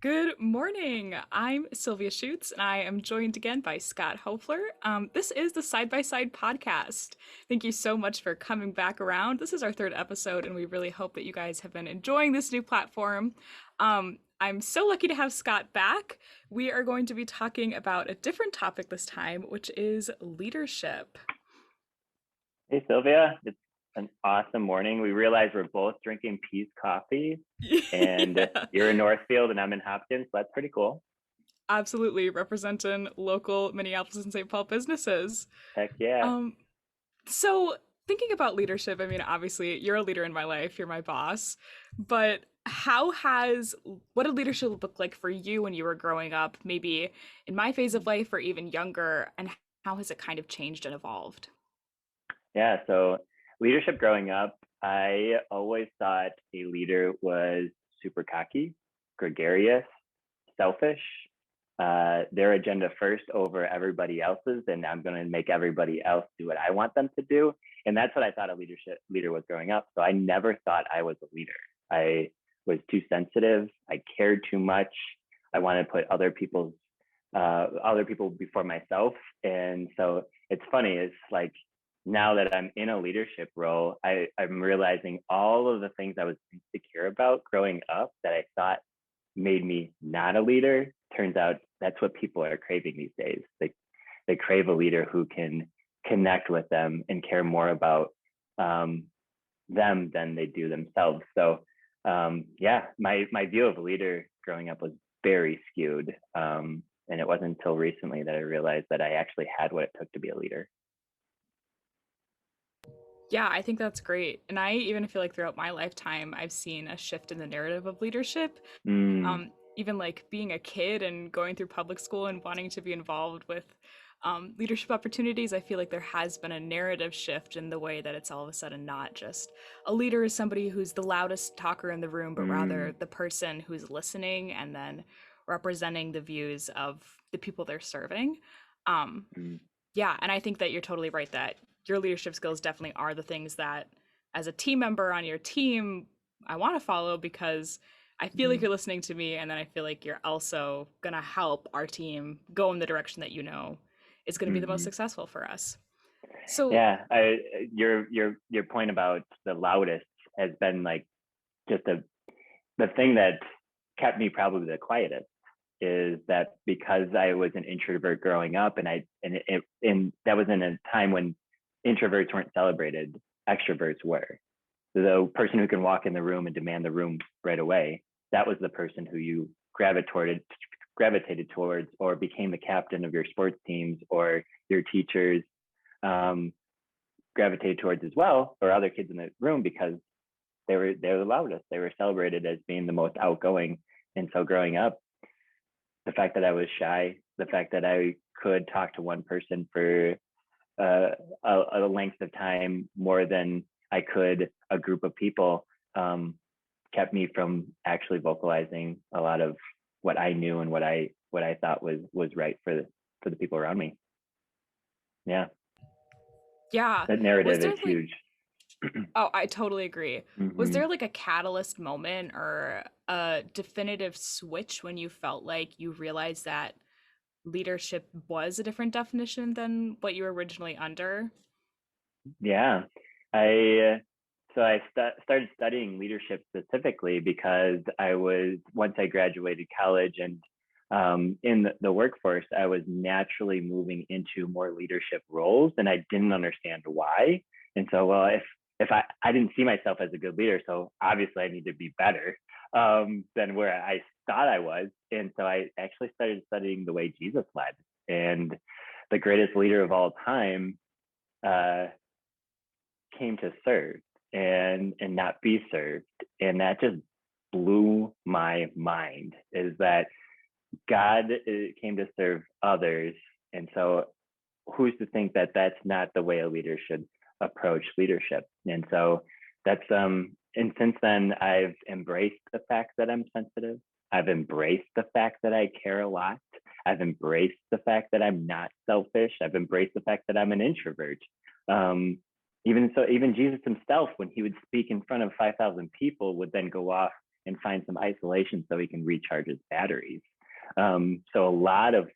Good morning. I'm Sylvia Shutes, and I am joined again by Scott Hoefler. This is the Side by Side podcast. Thank you so much for coming back around. This is our third episode, and we really hope that you guys have been enjoying this new platform. I'm so lucky to have Scott back. We are going to be talking about a different topic this time, which is leadership. Hey Sylvia, it's an awesome morning. We realize we're both drinking Peace coffee, and Yeah, you're in Northfield and I'm in Hopkins, so that's pretty cool. absolutely. Representing local Minneapolis and St. Paul businesses. Heck yeah. Um, So, thinking about leadership, I mean, obviously, you're a leader in my life, you're my boss, but what did leadership look like for you when you were growing up, maybe in my phase of life or even younger, and how has it kind of changed and evolved? Yeah, so leadership growing up, I always thought a leader was super cocky, gregarious, selfish, their agenda first over everybody else's, and I'm going to make everybody else do what I want them to do. And that's what I thought a leader was growing up. So I never thought I was a leader. I was too sensitive. I cared too much. I wanted to put other people before myself. And so it's funny. It's like now that I'm in a leadership role, I'm realizing all of the things I was insecure about growing up that I thought made me not a leader. Turns out that's what people are craving these days. They crave a leader who can connect with them and care more about um, them than they do themselves. So yeah, my view of a leader growing up was very skewed. And it wasn't until recently that I realized that I actually had what it took to be a leader. Yeah, I think that's great. And I even feel like throughout my lifetime, I've seen a shift in the narrative of leadership. Mm, Even like being a kid and going through public school and wanting to be involved with leadership opportunities, I feel like there has been a narrative shift in the way that it's all of a sudden not just a leader is somebody who's the loudest talker in the room, but rather mm, the person who's listening and then representing the views of the people they're serving. Um, mm, yeah, and I think that you're totally right that your leadership skills definitely are the things that, as a team member on your team, I want to follow because I feel like mm, you're listening to me, and then I feel like you're also gonna help our team go in the direction that you know is going to be the most mm. successful for us. So, Yeah, your point about the loudest has been like just the thing that kept me probably the quietest is that because I was an introvert growing up, and that was in a time when introverts weren't celebrated, extroverts were. The person who can walk in the room and demand the room right away, that was the person who you gravitated towards, or became the captain of your sports teams, or your teachers um, gravitated towards as well, or other kids in the room, because they were the loudest. They were celebrated as being the most outgoing. And so growing up, the fact that I was shy, the fact that I could talk to one person for uh, a length of time more than I could a group of people, kept me from actually vocalizing a lot of what I knew and what I thought was right for the people around me. Yeah, yeah, that was narrative there is like, huge. oh, I totally agree. Was Mm-hmm. there like a catalyst moment or a definitive switch when you felt like you realized that leadership was a different definition than what you were originally under? Yeah, I so started studying leadership specifically because once I graduated college and in the workforce, I was naturally moving into more leadership roles, and I didn't understand why. And so, well, if I didn't see myself as a good leader, so obviously I need to be better than where I thought I was. And so I actually started studying the way Jesus led, and the greatest leader of all time. Uh, Came to serve and not be served, and that just blew my mind. Is that God came to serve others, and so who's to think that that's not the way a leader should approach leadership? And so that's and since then I've embraced the fact that I'm sensitive. I've embraced the fact that I care a lot. I've embraced the fact that I'm not selfish. I've embraced the fact that I'm an introvert. um, even Jesus himself, when he would speak in front of 5,000 people, would then go off and find some isolation so he can recharge his batteries. So a lot of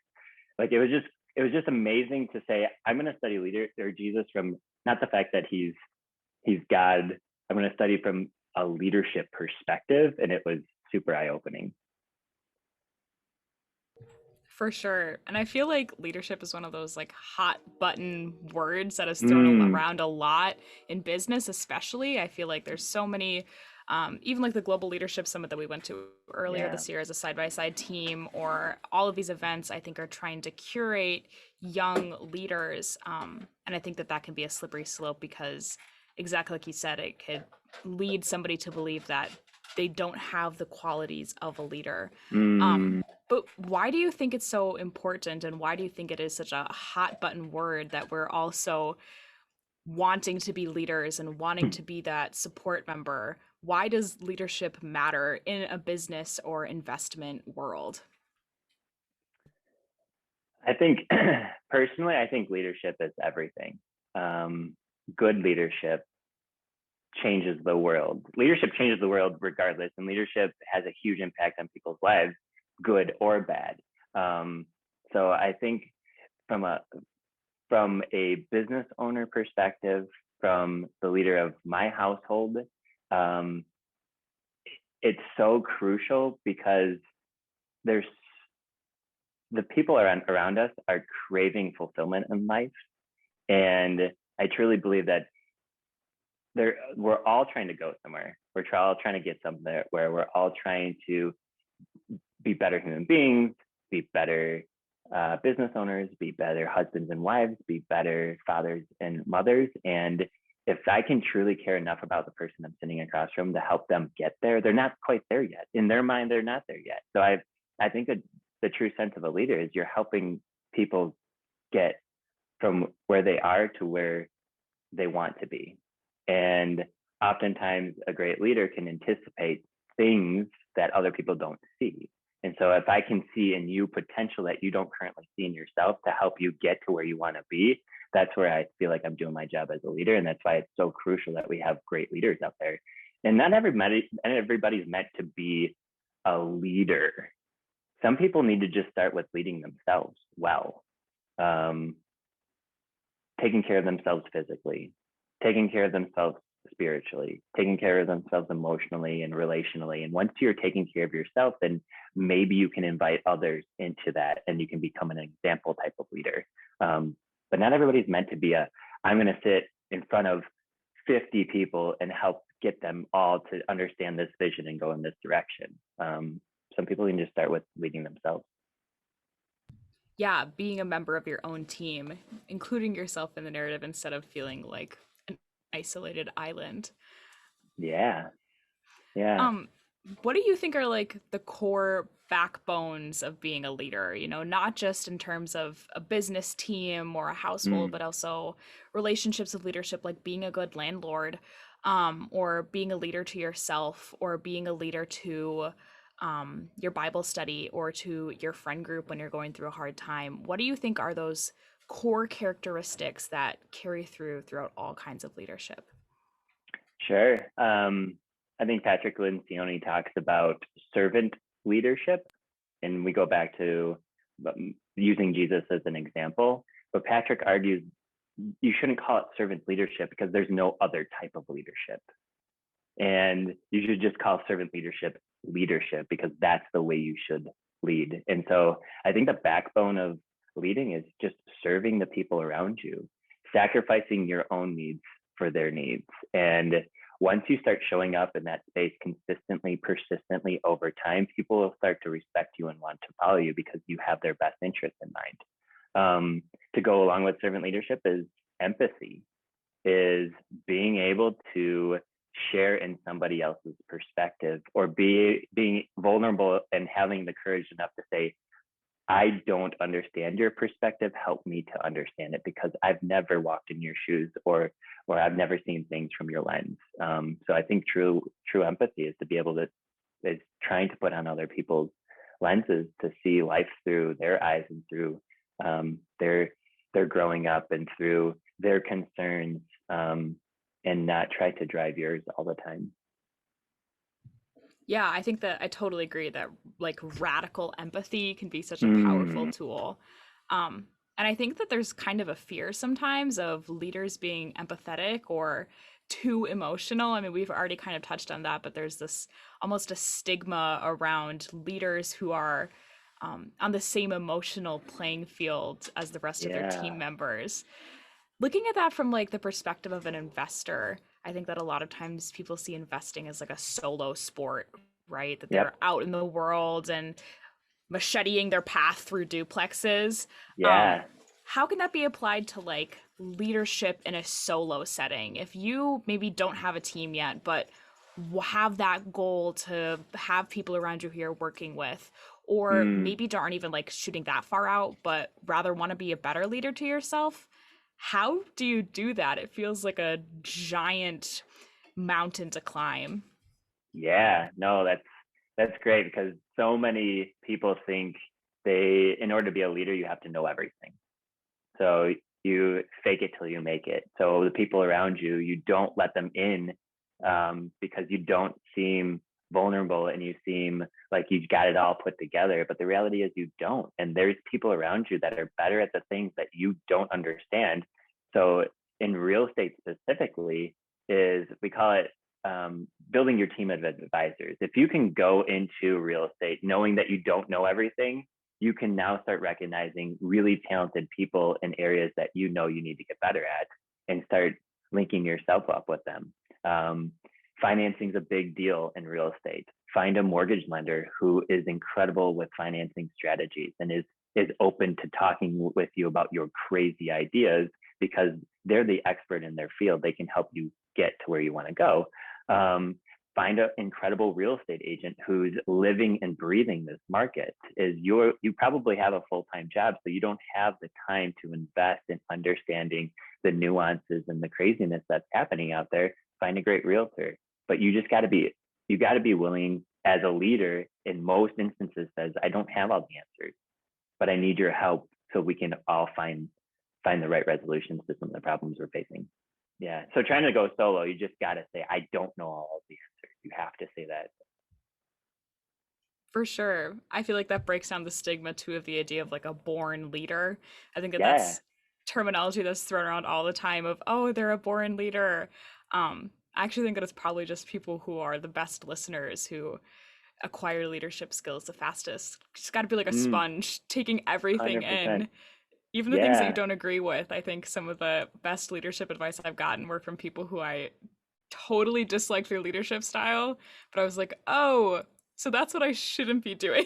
like it was just amazing to say I'm going to study leader or Jesus from not the fact that he's God. I'm going to study from a leadership perspective, and it was super eye opening. For sure. And I feel like leadership is one of those like hot button words that is thrown Mm, around a lot in business, especially. I feel like there's so many, even like the Global Leadership Summit that we went to earlier yeah. this year as a side by side team, or all of these events, I think are trying to curate young leaders. And I think that that can be a slippery slope because, exactly like you said, it could lead somebody to believe that they don't have the qualities of a leader. Mm, But why do you think it's so important, and why do you think it is such a hot button word that we're also wanting to be leaders and wanting to be that support member? Why does leadership matter in a business or investment world? I think personally, I think leadership is everything. Good leadership changes the world. Leadership changes the world regardless, and leadership has a huge impact on people's lives, good or bad. Um, so I think from a business owner perspective, from the leader of my household, um, it's so crucial because there's the people around us are craving fulfillment in life, and I truly believe that we're all trying to go somewhere. We're all trying to get somewhere where we're all trying to be better human beings, be better business owners, be better husbands and wives, be better fathers and mothers. And if I can truly care enough about the person I'm sitting across from to help them get there, they're not quite there yet. In their mind, they're not there yet. So I think that the true sense of a leader is you're helping people get from where they are to where they want to be. And oftentimes, a great leader can anticipate things that other people don't see. And so, if I can see in you potential that you don't currently see in yourself to help you get to where you want to be, that's where I feel like I'm doing my job as a leader. And that's why it's so crucial that we have great leaders out there. And not everybody's meant to be a leader. Some people need to just start with leading themselves well. Um, Taking care of themselves physically, taking care of themselves spiritually, taking care of themselves emotionally and relationally. And once you're taking care of yourself, then maybe you can invite others into that and you can become an example type of leader. But not everybody's meant to be I'm going to sit in front of 50 people and help get them all to understand this vision and go in this direction. Some people can just start with leading themselves. Yeah, being a member of your own team, including yourself in the narrative instead of feeling like an isolated island. Yeah. Yeah. Um, what do you think are like the core backbones of being a leader? You know, not just in terms of a business team or a household, Mm. but also relationships with leadership, like being a good landlord, or being a leader to yourself, or being a leader to your Bible study or to your friend group when you're going through a hard time. What do you think are those core characteristics that carry throughout all kinds of leadership? Sure. I think Patrick Lencioni talks about servant leadership, and we go back to using Jesus as an example. But Patrick argues you shouldn't call it servant leadership because there's no other type of leadership. And you should just call servant leadership because that's the way you should lead. And so I think the backbone of leading is just serving the people around you, sacrificing your own needs for their needs. And once you start showing up in that space consistently, persistently over time, people will start to respect you and want to follow you because you have their best interest in mind. To go along with servant leadership is empathy, is being able to share in somebody else's perspective or being vulnerable and having the courage enough to say, I don't understand your perspective. Help me to understand it because I've never walked in your shoes or I've never seen things from your lens. So I think true empathy is to be able to is trying to put on other people's lenses to see life through their eyes and through their growing up and through their concerns, and not try to drive yours all the time. Yeah, I think that I totally agree that like radical empathy can be such a powerful Mm, tool. Um, and I think that there's kind of a fear sometimes of leaders being empathetic or too emotional. I mean, we've already kind of touched on that, but there's this almost a stigma around leaders who are on the same emotional playing field as the rest of their yeah. team members. Looking at that from like the perspective of an investor, I think that a lot of times people see investing as like a solo sport, right? That they're Yep. out in the world and macheting their path through duplexes. Um, Yeah. how can that be applied to like leadership in a solo setting? If you maybe don't have a team yet, but have that goal to have people around you who you're working with, or Mm, maybe aren't even like shooting that far out, but rather want to be a better leader to yourself, how do you do that? It feels like a giant mountain to climb. yeah. No, that's great because so many people think in order to be a leader, you have to know everything. So you fake it till you make it. So the people around you, you don't let them in because you don't seem vulnerable and you seem like you've got it all put together. But the reality is you don't. And there's people around you that are better at the things that you don't understand. So in real estate specifically, is we call it building your team of advisors. If you can go into real estate knowing that you don't know everything, you can now start recognizing really talented people in areas that you know you need to get better at and start linking yourself up with them. Um, Financing is a big deal in real estate. Find a mortgage lender who is incredible with financing strategies and is open to talking with you about your crazy ideas because they're the expert in their field. They can help you get to where you want to go. Um, Find an incredible real estate agent who's living and breathing this market. You probably have a full-time job, so you don't have the time to invest in understanding the nuances and the craziness that's happening out there. Find a great realtor, but you got to be willing as a leader in most instances says I don't have all the answers, but I need your help so we can all find the right resolutions to some of the problems we're facing. Yeah. So trying to go solo, you just got to say, I don't know all of the answers. You have to say that. For sure. I feel like that breaks down the stigma too of the idea of like a born leader. I think that Yeah. that's terminology that's thrown around all the time of, oh, they're a born leader. I actually think that it's probably just people who are the best listeners who acquire leadership skills the fastest. Just got to be like a Mm, sponge, taking everything 100%. in, even the things that you Yeah. don't agree with. I think some of the best leadership advice I've gotten were from people who I totally disliked their leadership style, but I was like, oh, so that's what I shouldn't be doing.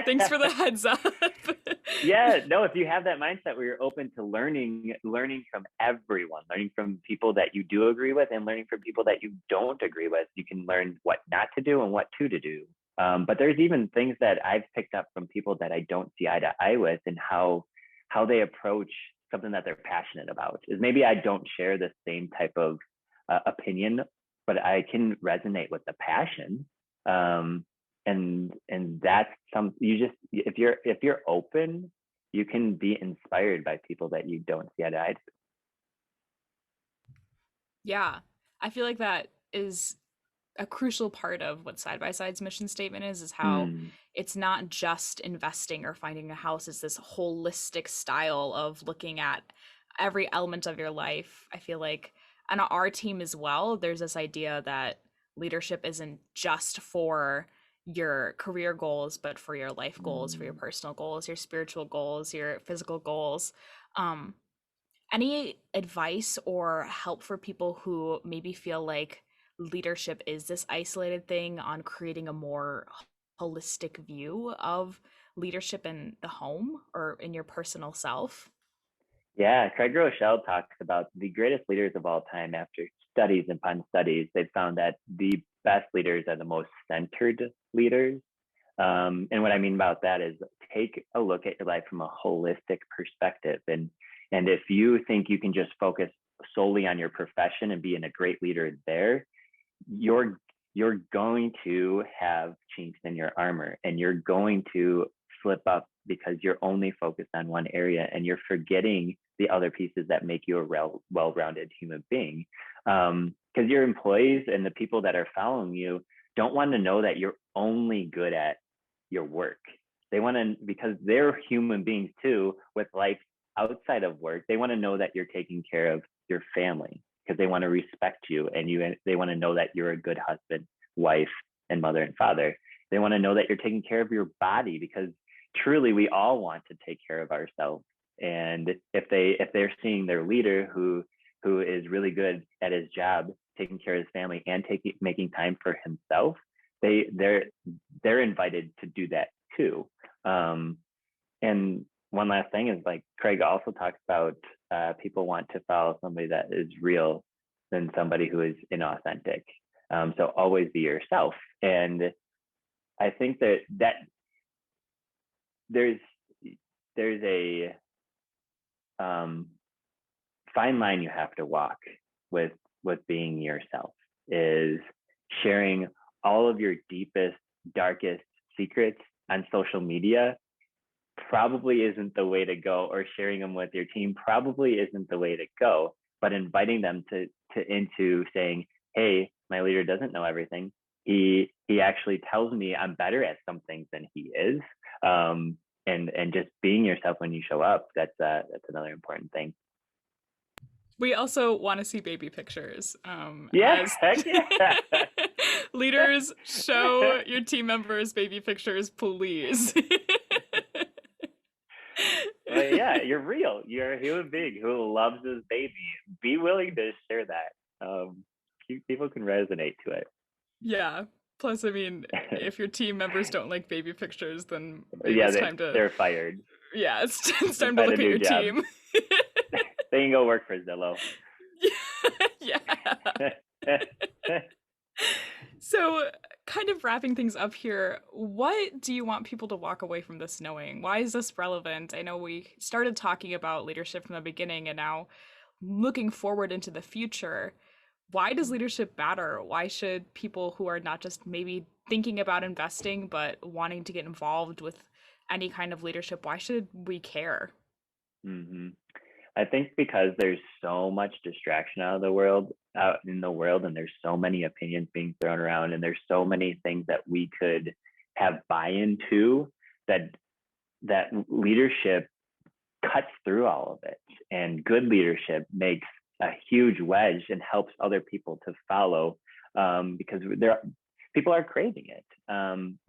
Thanks Yeah. for the heads up. Yeah. No, if you have that mindset where you're open to learning from everyone, learning from people that you do agree with and learning from people that you don't agree with, you can learn what not to do and what to do. But there's even things that I've picked up from people that I don't see eye to eye with and how they approach something that they're passionate about is maybe I don't share the same type of opinion, but I can resonate with the passion. Um, and that's some you just if you're open, you can be inspired by people that you don't see eye to eye. Yeah, I feel like that is a crucial part of what Side by Side's mission statement is how Mm, it's not just investing or finding a house, it's this holistic style of looking at every element of your life. I feel like on our team as well, there's this idea that leadership isn't just for your career goals, but for your life goals, for your mm. personal goals, your spiritual goals, your physical goals. Um, any advice or help for people who maybe feel like leadership is this isolated thing on creating a more holistic view of leadership in the home or in your personal self? Yeah, Craig Rochelle talks about the greatest leaders of all time after studies upon studies. They've found that the best leaders are the most centered leaders. And what I mean about that is take a look at your life from a holistic perspective. And if you think you can just focus solely on your profession and being a great leader there, you're you're going to have chinks in your armor and you're going to slip up because you're only focused on one area and you're forgetting the other pieces that make you a well-rounded human being. Because your employees and the people that are following you, don't want to know that you're only good at your work. They want to, because they're human beings too with life outside of work. They want to know that you're taking care of your family because they want to respect you, and they want to know that you're a good husband, wife, and mother and father. They want to know that you're taking care of your body, because truly we all want to take care of ourselves. And if they're seeing their leader who is really good at his job, taking care of his family and making time for himself, they're invited to do that too. And one last thing is, like Craig also talks about, people want to follow somebody that is real than somebody who is inauthentic. So always be yourself. And I think that there's a fine line you have to walk with being yourself, is sharing all of your deepest, darkest secrets on social media probably isn't the way to go, or sharing them with your team probably isn't the way to go. But inviting them into saying, hey, my leader doesn't know everything. He actually tells me I'm better at some things than he is. And just being yourself when you show up, that's another important thing. We also want to see baby pictures. Yeah, As heck yeah. leaders, show your team members baby pictures, please. Well, yeah, you're real. You're a human being who loves his baby. Be willing to share that. People can resonate to it. Yeah. Plus, I mean, if your team members don't like baby pictures, then maybe Yeah, it's time to, they're fired. yeah, it's time to Find a look at new your job. team. They can go work for Zillow. Yeah. So, kind of wrapping things up here, what do you want people to walk away from this knowing? Why is this relevant? I know we started talking about leadership from the beginning, and now looking forward into the future. Why does leadership matter? Why should people who are not just maybe thinking about investing, but wanting to get involved with any kind of leadership, why should we care? Mm-hmm. I think because there's so much distraction out in the world, and there's so many opinions being thrown around, and there's so many things that we could have buy-in to, that leadership cuts through all of it. And good leadership makes a huge wedge and helps other people to follow, because people are craving it.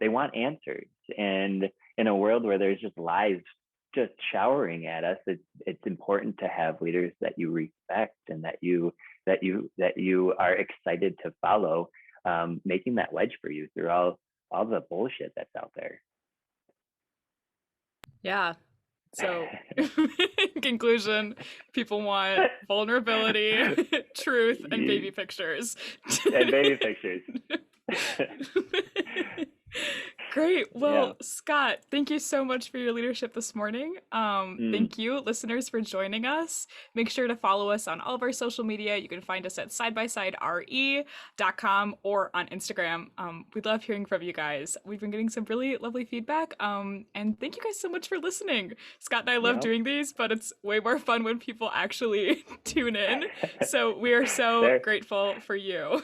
They want answers. And in a world where there's just lies just showering at us, it's important to have leaders that you respect and that you are excited to follow, making that wedge for you through all the bullshit that's out there. Yeah. So, in conclusion, people want vulnerability, truth, and baby pictures. And baby pictures. Great. Well, Yeah. Scott, thank you so much for your leadership this morning. Thank you, listeners, for joining us. Make sure to follow us on all of our social media. You can find us at sidebyside.re.com or on Instagram. We love hearing from you guys. We've been getting some really lovely feedback. And thank you guys so much for listening. Scott and I love doing these, but it's way more fun when people actually tune in. So we are so grateful for you.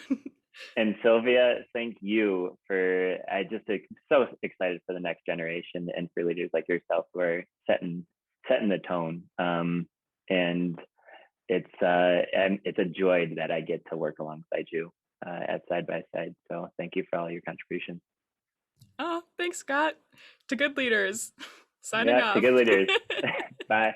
And Sylvia, thank you for, I just so excited for the next generation and for leaders like yourself who are setting the tone. And it's a joy that I get to work alongside you at Side by Side. So thank you for all your contributions. Oh, thanks, Scott. To good leaders. Signing off. To good leaders. Bye.